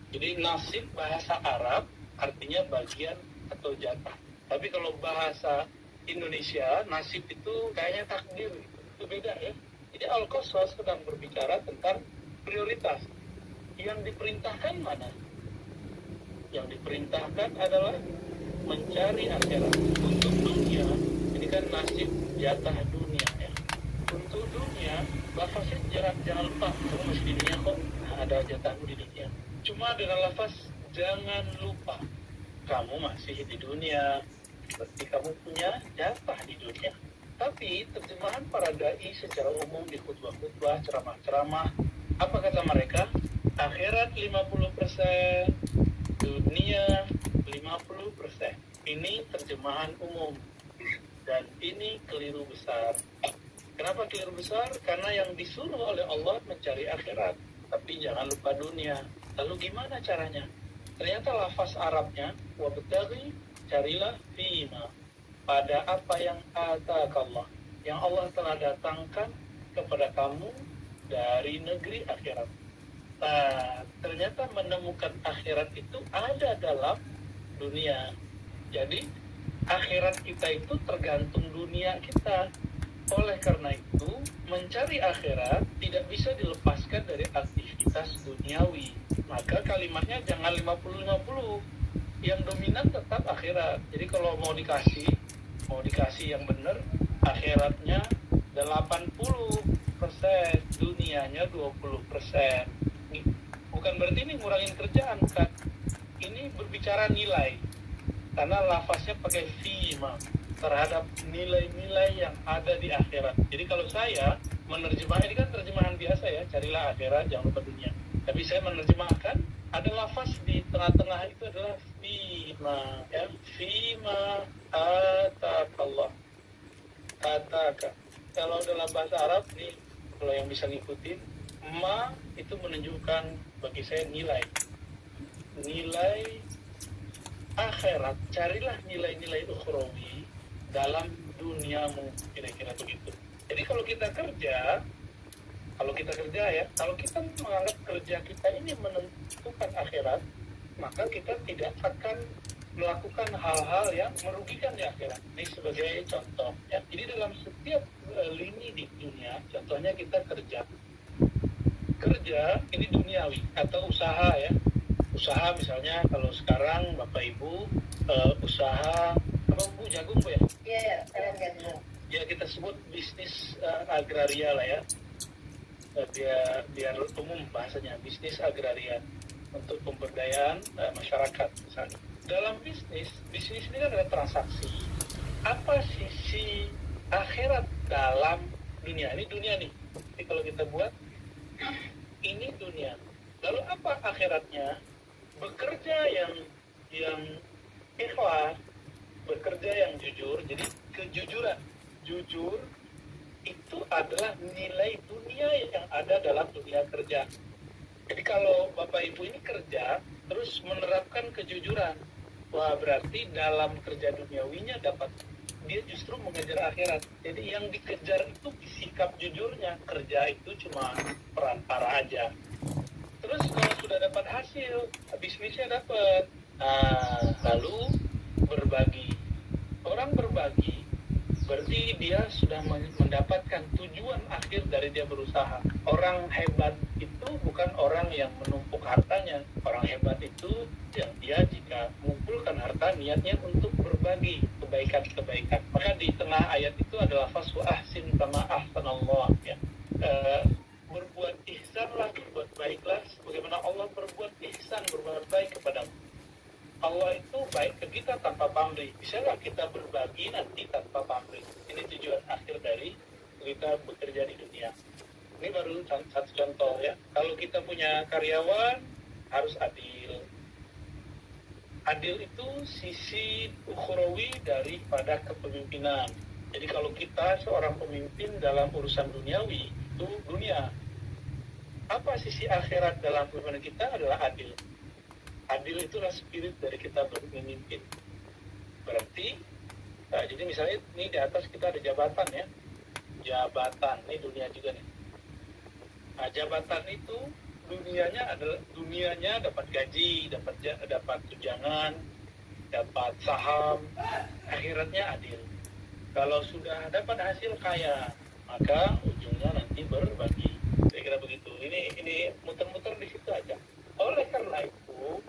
Jadi nasib bahasa Arab artinya bagian atau jatah. Tapi kalau bahasa Indonesia, nasib itu kayaknya takdir. Itu beda ya. Jadi Al-Qasas sedang berbicara tentang prioritas. Yang diperintahkan mana? Yang diperintahkan adalah mencari akhirat. Untuk dunia, ini kan nasib jatah dunia ya. Untuk dunia, lafaznya jangan lupa, kamu masih di dunia kok, ada jatahmu di dunia. Cuma dengan lafaz jangan lupa, kamu masih di dunia, berarti kamu punya jatah di dunia. Tapi terjemahan para dai secara umum di khutbah-khutbah, ceramah-ceramah, apa kata mereka? Akhirat 50%, dunia 50%. Ini terjemahan umum dan ini keliru besar. Kenapa keliru besar? Karena yang disuruh oleh Allah mencari akhirat, tapi jangan lupa dunia. Lalu gimana caranya? Ternyata lafaz Arabnya wabtaghi, carilah fima, pada apa yang atakallah, yang Allah telah datangkan kepada kamu dari negeri akhirat. Nah, ternyata menemukan akhirat itu ada dalam dunia. Jadi akhirat kita itu tergantung dunia kita. Oleh karena itu, mencari akhirat tidak bisa dilepaskan dari aktivitas duniawi. Maka kalimatnya jangan 50-50. Yang dominan tetap akhirat. Jadi kalau mau dikasih yang benar, akhiratnya 80%, dunianya 20%. Bukan berarti ini ngurangin kerjaan, bukan. Ini berbicara nilai. Karena lafaznya pakai fima, terhadap nilai-nilai yang ada di akhirat. Jadi kalau saya menerjemahkan, ini kan terjemahan biasa ya, carilah akhirat, jangan lupa dunia. Tapi saya menerjemahkan, ada lafaz di tengah-tengah itu adalah fima, ya, fima atakallah, ataka. Kalau dalam bahasa Arab nih, kalau yang bisa ngikutin, ma itu menunjukkan bagi saya nilai akhirat. Carilah nilai-nilai ukhrawi dalam duniamu, kira-kira begitu. Jadi kalau kita kerja ya, kalau kita menganggap kerja kita ini menentukan akhirat, maka kita tidak akan melakukan hal-hal yang merugikan di akhirat. Ini sebagai contoh ya. Jadi dalam setiap lini di dunia, contohnya kita kerja ini duniawi atau usaha ya. Usaha misalnya kalau sekarang Bapak Ibu usaha apa Bu, jagung Bu ya? Iya, jagung. Ya kita sebut bisnis agraria lah ya. Biar umum bahasanya, bisnis agraria untuk pemberdayaan masyarakat misalnya. Dalam bisnis ini kan ada transaksi. Apa sisi akhirat dalam dunia? Ini dunia nih. Jadi kalau kita buat ini dunia. Lalu apa akhiratnya? Bekerja yang ikhlas, bekerja yang jujur. Jadi kejujuran, jujur itu adalah nilai dunia yang ada dalam dunia kerja. Jadi kalau Bapak Ibu ini kerja terus menerapkan kejujuran, wah berarti dalam kerja duniawinya dapat, dia justru mengejar akhirat. Jadi yang dikejar itu sikap jujurnya, kerja itu cuma perantara aja. Terus kalau sudah dapat hasil, bisnisnya dapat, lalu berbagi. Orang berbagi berarti dia sudah mendapatkan tujuan akhir dari dia berusaha. Orang hebat itu bukan orang yang menumpuk hartanya. Orang hebat itu yang dia jika mengumpulkan harta niatnya untuk berbagi kebaikan-kebaikan. Maka di tengah ayat itu adalah faswa ahsin kama ahsanallah ya. Berbuat ihsanlah, berbuat baiklah sebagaimana Allah berbuat ihsan, berbuat baik kepadamu. Allah itu baik ke kita tanpa pamrih. Bisa nggak kita berbagi nanti tanpa pamrih? Ini tujuan akhir dari kita bekerja di dunia. Ini baru satu contoh ya. Kalau kita punya karyawan harus adil. Adil itu sisi ukhrawi daripada kepemimpinan. Jadi kalau kita seorang pemimpin dalam urusan duniawi, itu dunia. Apa sisi akhirat dalam kepemimpinan kita adalah adil. Adil itulah spirit dari kita berpemimpin. Berarti, jadi misalnya ini di atas kita ada jabatan ya. Jabatan, ini dunia juga nih. Nah, jabatan itu dunianya dapat gaji, dapat tunjangan, dapat saham, akhiratnya adil. Kalau sudah dapat hasil kaya, maka ujungnya nanti berbagi. Saya kira begitu. Ini muter-muter di situ aja. Oleh karena itu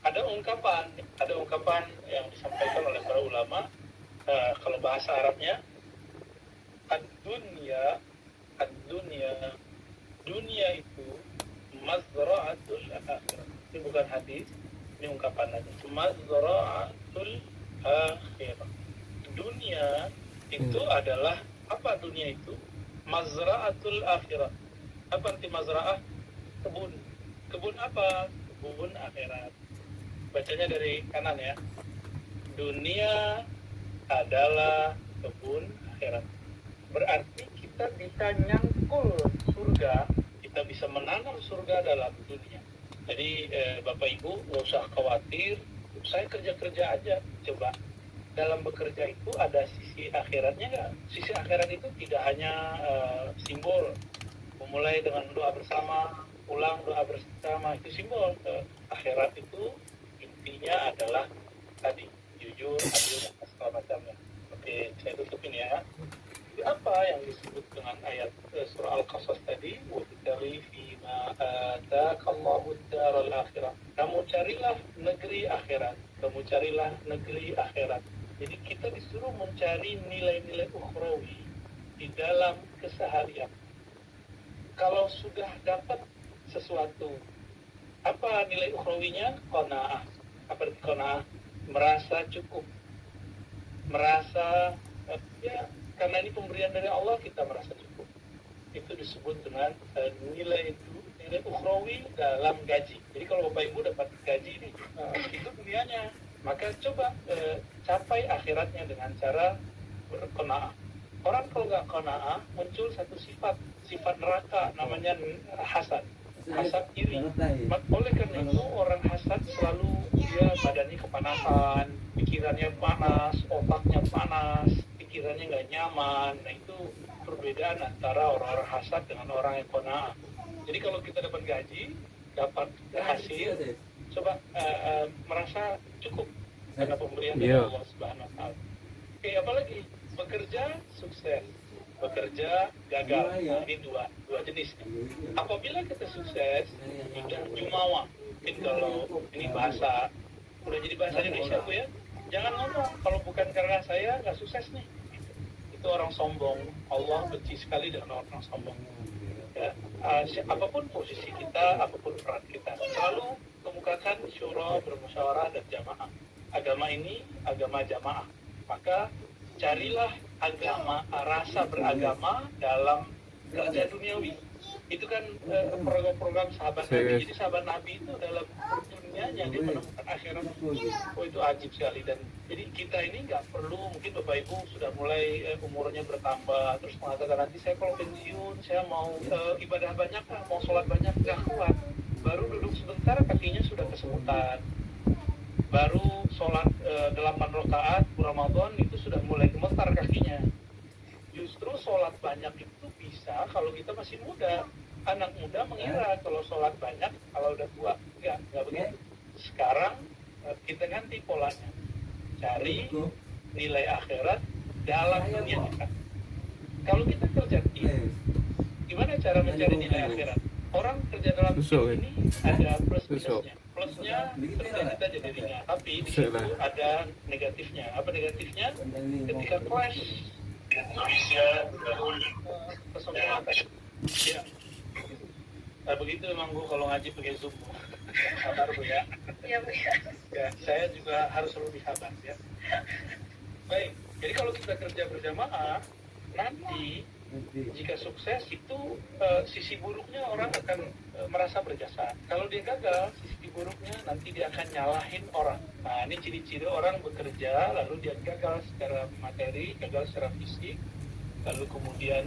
ada ungkapan yang disampaikan oleh para ulama. Kalau bahasa Arabnya, dunia itu mazra'atul akhirah. Ini bukan hadis, ini ungkapan aja. Mazra'atul akhirah. Dunia itu adalah apa? Dunia itu mazra'atul akhirah. Apa arti mazra'ah? Kebun apa? Kebun akhirat. Bacanya dari kanan ya. Dunia adalah kebun akhirat. Berarti kita bisa nyangkul surga, kita bisa menanam surga dalam dunia. Jadi Bapak Ibu nggak usah khawatir, saya kerja aja. Coba dalam bekerja itu ada sisi akhiratnya nggak? Sisi akhirat itu tidak hanya simbol, memulai dengan doa bersama, pulang doa bersama, itu simbol. Akhirat itu intinya adalah tadi jujur, adil, dan segala macamnya. Oke, saya tutupin ya. Apa yang disebut dengan ayat surah Al-Qasas tadi? Wabtaghi fima ataakallahu ad-daral akhirah. Kamu carilah negeri akhirat. Jadi kita disuruh mencari nilai-nilai ukhrawi di dalam keseharian. Kalau sudah dapat sesuatu, apa nilai ukhrawinya? Qanaah. Apa arti qanaah? Merasa cukup. Merasa karena ini pemberian dari Allah, kita merasa cukup. Itu disebut dengan nilai ukhrawi dalam gaji. Jadi kalau Bapak Ibu dapat gaji ini, itu dunianya. Maka coba capai akhiratnya dengan cara berqanaah. Orang kalau nggak qanaah, muncul satu sifat neraka, namanya hasad iri. Oleh karena itu orang hasad selalu dia badannya kepanasan, pikirannya panas, otaknya panas, pikirannya nggak nyaman. Nah, itu perbedaan antara orang-orang hasad dengan orang yang qanaah. Jadi kalau kita dapat gaji, dapat hasil, coba merasa cukup karena pemberian dari Allah Subhanahu wa Ta'ala. Oke, apalagi bekerja sukses, bekerja gagal. Nah, ini dua jenis. Apabila kita sukses, sudah jumawa. Mungkin kalau ini bahasa udah jadi bahasa Indonesia Bu ya, jangan ngomong kalau bukan karena saya nggak sukses nih. Itu orang sombong. Allah benci sekali dengan orang sombong. Ya, apapun posisi kita, apapun peran kita, selalu kemukakan syura, bermusyawarah, dan jamaah. Agama ini agama jamaah. Maka carilah agama, rasa beragama dalam kerja duniawi. Itu kan program sahabat Nabi. Jadi sahabat Nabi itu dalam dunianya dia menemukan akhirat. Oh, itu ajib sekali. Dan jadi kita ini nggak perlu, mungkin Bapak Ibu sudah mulai umurnya bertambah, terus mengatakan nanti saya kalau pensiun saya mau ibadah banyak, mau sholat banyak, nggak kuat. Baru duduk sebentar kakinya sudah kesemutan. Baru sholat 8 rakaat Ramadan itu sudah mulai gemetar kakinya. Justru sholat banyak itu bisa kalau kita masih muda. Anak muda mengira kalau sholat banyak kalau udah tua. Enggak begitu. Sekarang kita ganti polanya. Cari nilai akhirat dalam dunia kita. Kalau kita kerja tim, gimana cara mencari nilai akhirat? Orang kerja dalam tim ini ada plus minusnya. Plusnya kerja kita jadi ringan, tapi di situ ada negatifnya. Apa negatifnya? Ketika clash, ya. Nah, begitu memang Bu kalau ngaji pakai Zoom. Sabar Bu ya. Iya Bu ya. Ya, saya juga harus lebih sabar ya. Baik, jadi kalau kita kerja berjamaah, nanti jika sukses itu sisi buruknya orang akan merasa berjasa. Kalau dia gagal, sisi buruknya nanti dia akan nyalahin orang. Nah, ini ciri-ciri orang bekerja lalu dia gagal secara materi, gagal secara fisik, lalu kemudian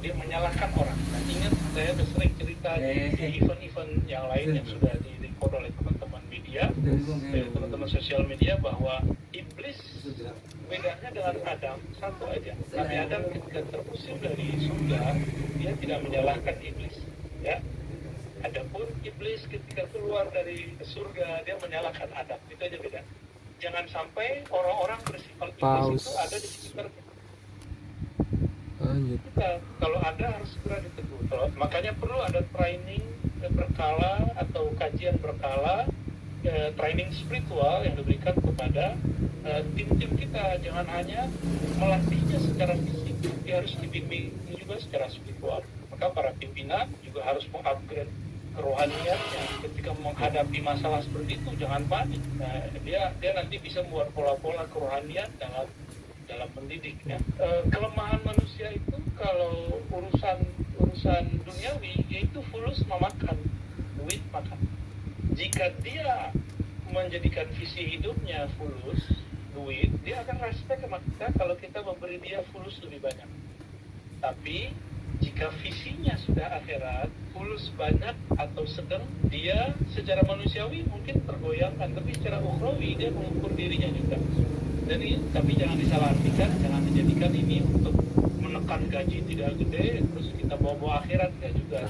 dia menyalahkan orang. Nah, ingat saya sudah sering cerita di event-event yang lain yang sudah di-record oleh teman-teman media, teman-teman sosial media, bahwa iblis bedanya dengan Adam satu aja. Nabi Adam ketika terusir dari surga, dia tidak menyalahkan iblis. ya. Adapun iblis ketika keluar dari surga dia menyalakan Adam, itu aja beda. Jangan sampai orang-orang bersifat iblis itu ada di sekitar kita. Kalau ada harus segera ditegur. Makanya perlu ada training berkala atau kajian berkala, training spiritual yang diberikan kepada tim-tim kita. Jangan hanya melatihnya secara fisik, dia harus dibimbing juga secara spiritual. Maka para pimpinan juga harus mengupgrade kerohaniannya. Ketika menghadapi masalah seperti itu jangan panik. Nah, dia nanti bisa membuat pola-pola kerohanian dalam mendidik ya. Kelemahan manusia itu kalau urusan duniawi yaitu fulus memakan, duit makan. Jika dia menjadikan visi hidupnya fulus, duit, dia akan respect sama kita kalau kita memberi dia fulus lebih banyak. Tapi jika visinya sudah akhirat, fulus banyak atau sedang, dia secara manusiawi mungkin tergoyangkan, tapi secara ukhrawi dia mengukur dirinya juga. Jadi, tapi jangan disalahartikan, jangan dijadikan ini untuk menekan gaji tidak gede, terus kita bawa akhirat, enggak juga.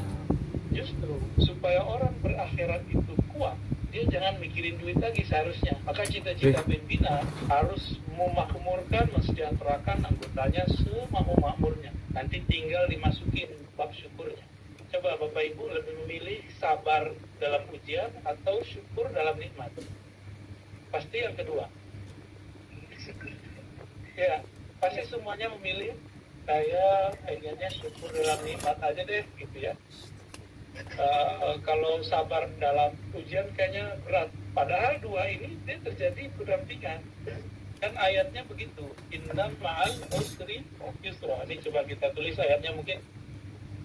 Justru supaya orang berakhirat itu kuat, dia jangan mikirin duit lagi seharusnya. Maka cita-cita pimpinan harus memakmurkan, mensejahterakan anggotanya semampu-makmurnya. Nanti tinggal dimasukin bab syukurnya. Coba Bapak Ibu lebih memilih sabar dalam ujian atau syukur dalam nikmat? Pasti yang kedua. Ya, pasti semuanya memilih saya kayaknya syukur dalam nikmat aja deh gitu ya. Kalau sabar dalam ujian kayaknya berat. Padahal dua ini dia terjadi berdampingan. Kan ayatnya begitu. Inna ma'al usri yusra. Ini coba kita tulis ayatnya, mungkin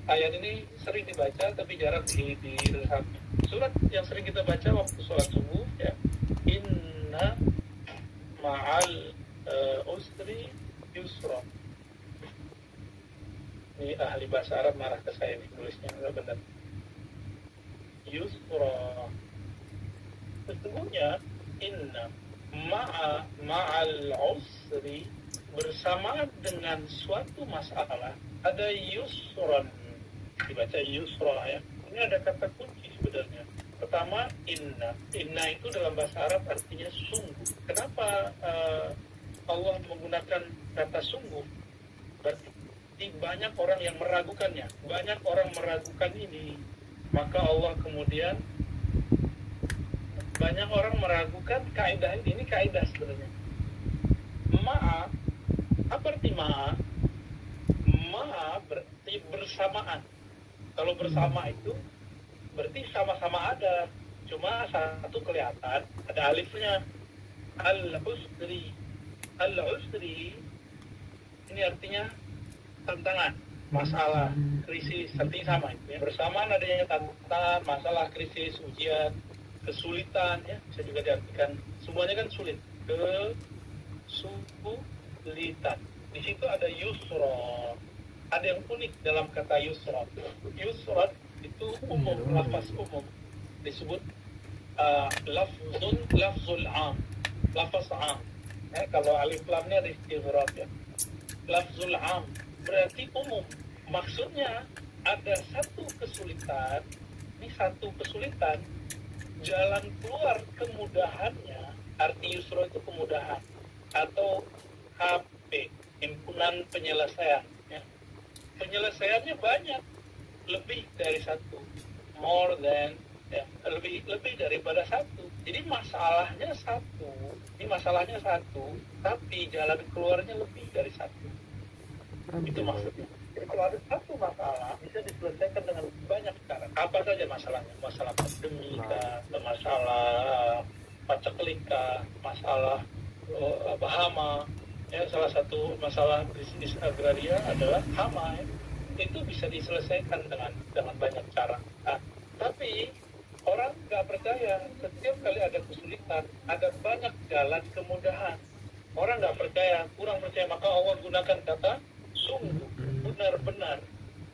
ayat ini sering dibaca tapi jarang diresapi. Surat yang sering kita baca waktu sholat subuh ya. Inna ma'al usri yusra. Ini ahli bahasa Arab marah ke saya nih tulisnya, enggak benar. Yusra. Sesungguhnya inna ma'al usri, bersamaan dengan suatu masalah ada yusron, dibaca yusra ya. Ini ada kata kunci sebenarnya. Pertama inna itu dalam bahasa Arab artinya sungguh. Kenapa Allah menggunakan kata sungguh? Berarti banyak orang yang meragukannya, banyak orang meragukan ini, maka Allah kemudian banyak orang meragukan kaidah ini kaidah sebenarnya. Ma'a, apa arti ma'a? Ma'a berarti bersamaan. Kalau bersama itu berarti sama-sama ada, cuma satu kelihatan, ada alifnya. Al-usri. Al-usri ini artinya tantangan, masalah, krisis, artinya sama ya. Bersamaan adanya tantangan, masalah, krisis, ujian, kesulitan ya, bisa juga diartikan semuanya kan sulit. Kesulitan. Di situ ada yusra. Ada yang unik dalam kata yusra. Yusra itu umum, lafaz umum. Disebut lafzul am. Lafaz am. Ya, kalau alif lamnya ada istighraq ya. Lafzul am berarti umum. Maksudnya ada satu kesulitan. Ini satu kesulitan, jalan keluar kemudahannya, arti yusra itu kemudahan atau HP, himpunan penyelesaian ya. Penyelesaiannya banyak, lebih dari satu, more than ya, lebih daripada satu. Jadi masalahnya satu, tapi jalan keluarnya lebih dari satu. Itu maksudnya. Jadi kalau ada satu masalah bisa diselesaikan dengan banyak cara. Apa saja masalahnya? Masalah pandemi, masalah paceklik, masalah hama. Ya, salah satu masalah bisnis agraria adalah hama. Ya. Itu bisa diselesaikan dengan banyak cara. Nah, tapi orang nggak percaya. Setiap kali ada kesulitan, ada banyak jalan kemudahan. Orang nggak percaya, kurang percaya, maka Allah gunakan kata sungguh, benar-benar.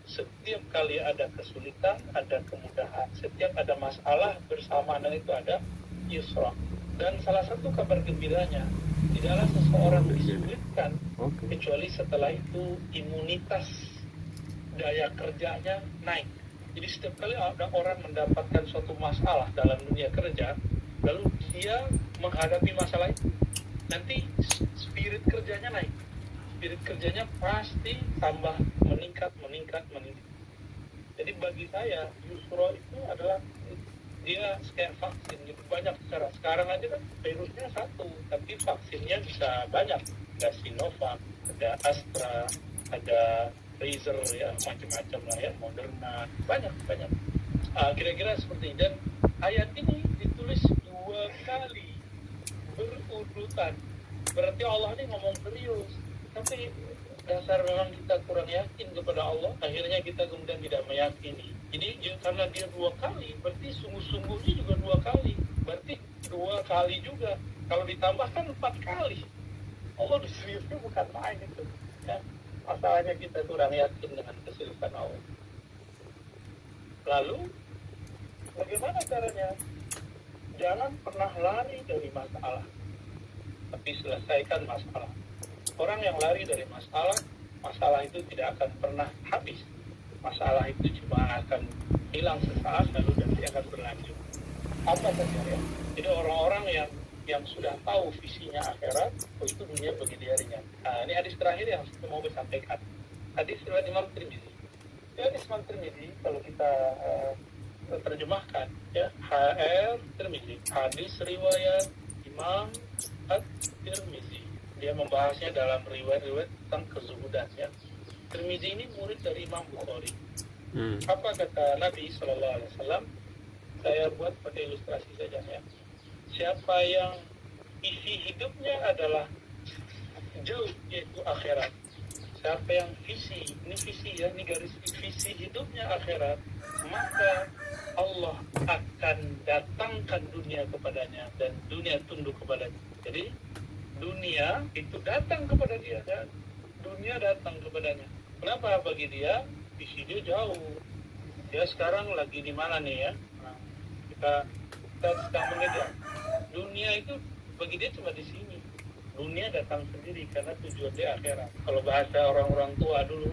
Setiap kali ada kesulitan, ada kemudahan. Setiap ada masalah, bersamaan itu ada yusra. Dan salah satu kabar gembiranya, tidaklah seseorang disulitkan, kecuali setelah itu imunitas daya kerjanya naik. Jadi setiap kali ada orang mendapatkan suatu masalah dalam dunia kerja, lalu dia menghadapi masalah itu, nanti spirit kerjanya naik. Spirit kerjanya pasti tambah meningkat. Jadi bagi saya, Yusro itu adalah dia kayak vaksin gitu, banyak cara. Sekarang aja kan virusnya satu, tapi vaksinnya bisa banyak. Ada Sinovac, ada Astra, ada Pfizer, ya macam-macam lah ya, Moderna, banyak. Kira-kira seperti ini. Dan ayat ini ditulis 2 kali berurutan. Berarti Allah ini ngomong serius. Tapi dasar memang kita kurang yakin kepada Allah, akhirnya kita kemudian tidak meyakini. Jadi karena dia 2 kali, berarti sungguh-sungguhnya juga 2 kali. Berarti 2 kali juga. Kalau ditambahkan 4 kali. Allah seriusnya bukan main itu. Ya. Masalahnya kita kurang yakin dengan keseriusan Allah. Lalu, bagaimana caranya? Jangan pernah lari dari masalah, tapi selesaikan masalah. Orang yang lari dari masalah itu tidak akan pernah habis. Masalah itu cuma akan hilang sesaat, lalu nanti akan berlanjut. Apa saja ya? Jadi orang-orang yang sudah tahu visinya akhirat, itu dunia bagi dia ringan. Nah, ini hadis terakhir yang saya mau sampaikan. Hadis riwayat Imam Tirmidzi. Hadis Imam Tirmidzi kalau kita terjemahkan, ya, HR Tirmidzi, hadis riwayat Imam At-Tirmidzi. Dia membahasnya dalam riwayat-riwayat tentang kezuhudan, ya. Tirmidzi ini murid dari Imam Bukhari. Apa kata Nabi Sallallahu Alaihi Wasallam? Saya buat pakai ilustrasi saja, ya. Siapa yang isi hidupnya adalah jauh, yaitu akhirat. Siapa yang visi, ini visi ya, ini garis visi hidupnya akhirat, maka Allah akan datangkan dunia kepadanya dan dunia tunduk kepadanya. Jadi dunia itu datang kepada dia dan dunia datang kepadanya. Kenapa? Bagi dia visi dia jauh. Dia sekarang lagi di mana nih ya? Nah, kita sedang mengejar. Dunia itu bagi dia cuma di sini. Dunia datang sendiri karena tujuan dia akhirat. Kalau bahasa orang-orang tua dulu,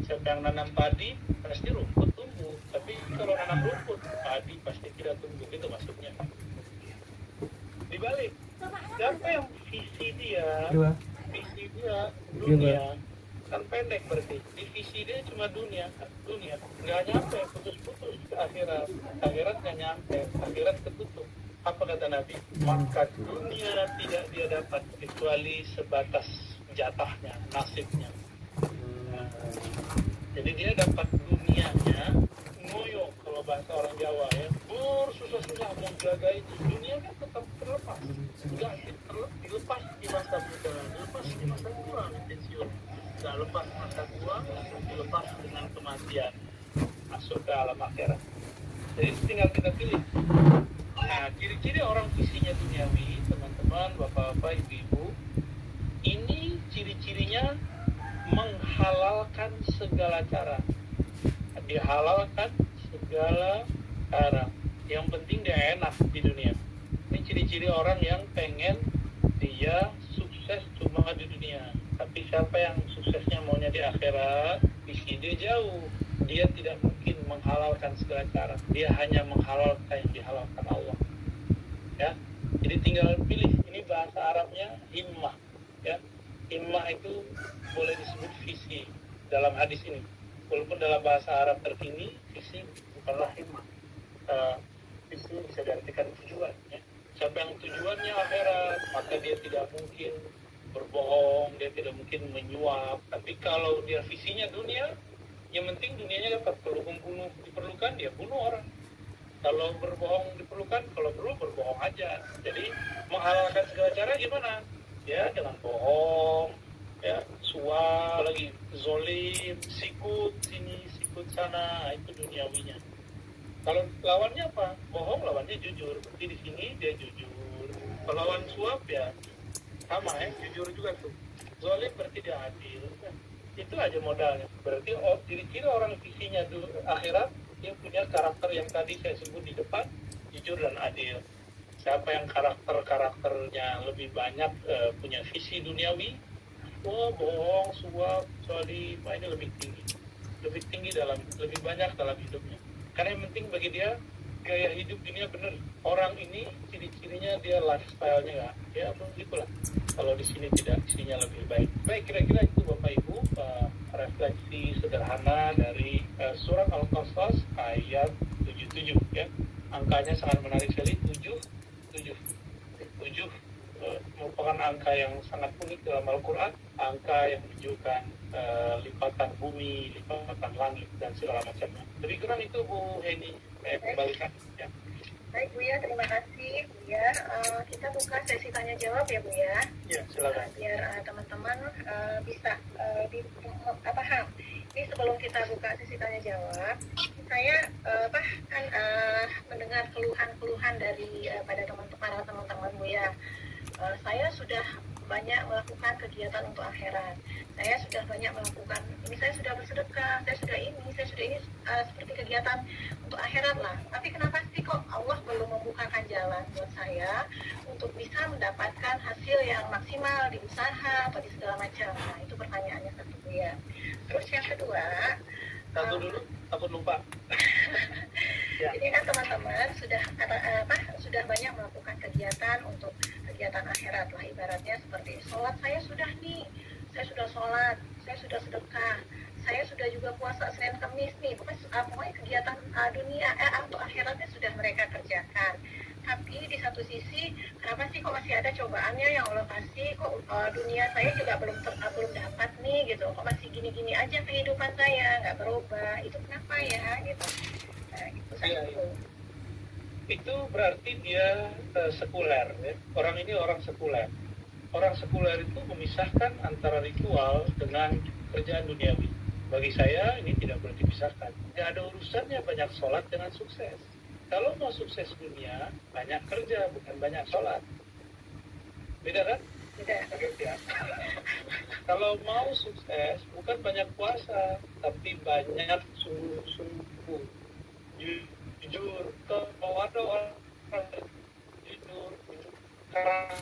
siapa yang nanam padi pasti rumput tumbuh. Tapi kalau nanam rumput, padi pasti tidak tumbuh. Itu maksudnya. Dibalik, siapa yang visi dia dunia, kan pendek berarti. Visi dia cuma dunia, nggak nyampe, putus-putus ke akhirat. Akhirat nggak nyampe, akhirat ketutup. Apa kata Nabi? Maka dunia tidak dia dapat kecuali sebatas jatahnya, nasibnya. Jadi dia dapat dunianya ngoyo, kalau bahasa orang Jawa ya, susah-susah mau jaga itu. Dunia kan tetap terlepas, nggak dilepas di masa muda, dilepas di masa tua, pensiun, nggak lepas masa tua, dilepas dengan kematian, masuk ke alam akhirat. Jadi tinggal kita pilih. Nah, ciri-ciri orang visinya duniawi, teman-teman, bapak-bapak, ibu-ibu, ini ciri-cirinya menghalalkan segala cara. Dihalalkan segala cara. Yang penting dia enak di dunia. Ini ciri-ciri orang yang pengen dia sukses cuma di dunia. Tapi siapa yang suksesnya maunya di akhirat, visi dia jauh. Dia tidak mungkin menghalalkan segala cara. Dia hanya menghalalkan yang dihalalkan Allah. Ya, jadi tinggal pilih. Ini bahasa Arabnya himmah. Ya, himmah itu boleh disebut visi dalam hadis ini. Walaupun dalam bahasa Arab terkini visi bukanlah himmah. Visi bisa diartikan tujuan. Ya. Siapa yang tujuannya akhirat, maka dia tidak mungkin berbohong, dia tidak mungkin menyuap. Tapi kalau dia visinya dunia, yang penting dunianya dapat. Kalau membunuh diperlukan, dia bunuh orang. Kalau berbohong diperlukan, kalau perlu berbohong aja. Jadi menghalalkan segala cara gimana? Ya dengan bohong, ya suap, lagi zolim, sikut sini, sikut sana, itu duniawinya. Kalau lawannya apa? Bohong lawannya jujur. Berarti di sini dia jujur. Kalau lawan suap ya sama ya, jujur juga tuh. Zolim berarti dia adil. Itu aja modalnya. Berarti ciri-ciri orang visinya akhirat, dia punya karakter yang tadi saya sebut di depan, jujur dan adil. Siapa yang karakternya lebih banyak punya visi duniawi, bohong, suap, soal ini lebih tinggi dalam, lebih banyak dalam hidupnya. Karena yang penting bagi dia gaya hidup dunia bener. Orang ini ciri-cirinya dia lifestyle-nya ya begitulah. Kalau di sini tidak, isinya lebih baik. Baik, kira-kira itu Bapak Ibu refleksi sederhana dari surat Al-Qasas ayat 77 ya. Angkanya sangat menarik sekali, 7 merupakan angka yang sangat unik dalam Al-Quran, angka yang menunjukkan lipatan bumi, lipatan langit, dan segala macamnya. Lebih kurang itu Bu Heni, saya kembalikan. Ya. Baik Bu ya, terima kasih Bu ya. Kita buka sesi tanya jawab ya Bu ya. Ya, silakan. Biar teman-teman bisa paham. Ini sebelum kita buka sesi tanya jawab, saya bahkan mendengar keluhan-keluhan dari pada teman-teman Bu ya. Saya sudah banyak melakukan kegiatan untuk akhirat. Saya sudah banyak melakukan ini, saya sudah bersedekah, saya sudah ini seperti kegiatan untuk akhirat lah. Tapi kenapa sih kok Allah belum membukakan jalan buat saya untuk bisa mendapatkan hasil yang maksimal di usaha atau di segala macam? Nah, itu pertanyaannya satu ya. Terus yang kedua, satu dulu, aku lupa. Ya. Ini kan teman-teman sudah banyak melakukan kegiatan untuk kegiatan akhirat lah, ibaratnya seperti sholat saya sudah sholat, saya sudah sedekah, saya sudah juga puasa Senin Kamis nih, pokoknya kegiatan dunia untuk akhiratnya sudah mereka kerjakan. Tapi di satu sisi, kenapa sih kok masih ada cobaannya yang Allah kasih, kok dunia saya juga belum dapat nih gitu, kok masih gini-gini aja kehidupan saya, nggak berubah, itu kenapa ya gitu. Nah, itu satu. Itu berarti dia sekuler ya. Orang ini orang sekuler. Orang sekuler itu memisahkan antara ritual dengan kerjaan duniawi. Bagi saya ini tidak boleh dipisahkan. Tidak ada urusannya banyak sholat dengan sukses. Kalau mau sukses dunia, banyak kerja, bukan banyak sholat. Beda kan? Beda. Ya. Kalau mau sukses, bukan banyak puasa, tapi banyak sungguh-sungguh. Jujur, kalau ada orang jujur karena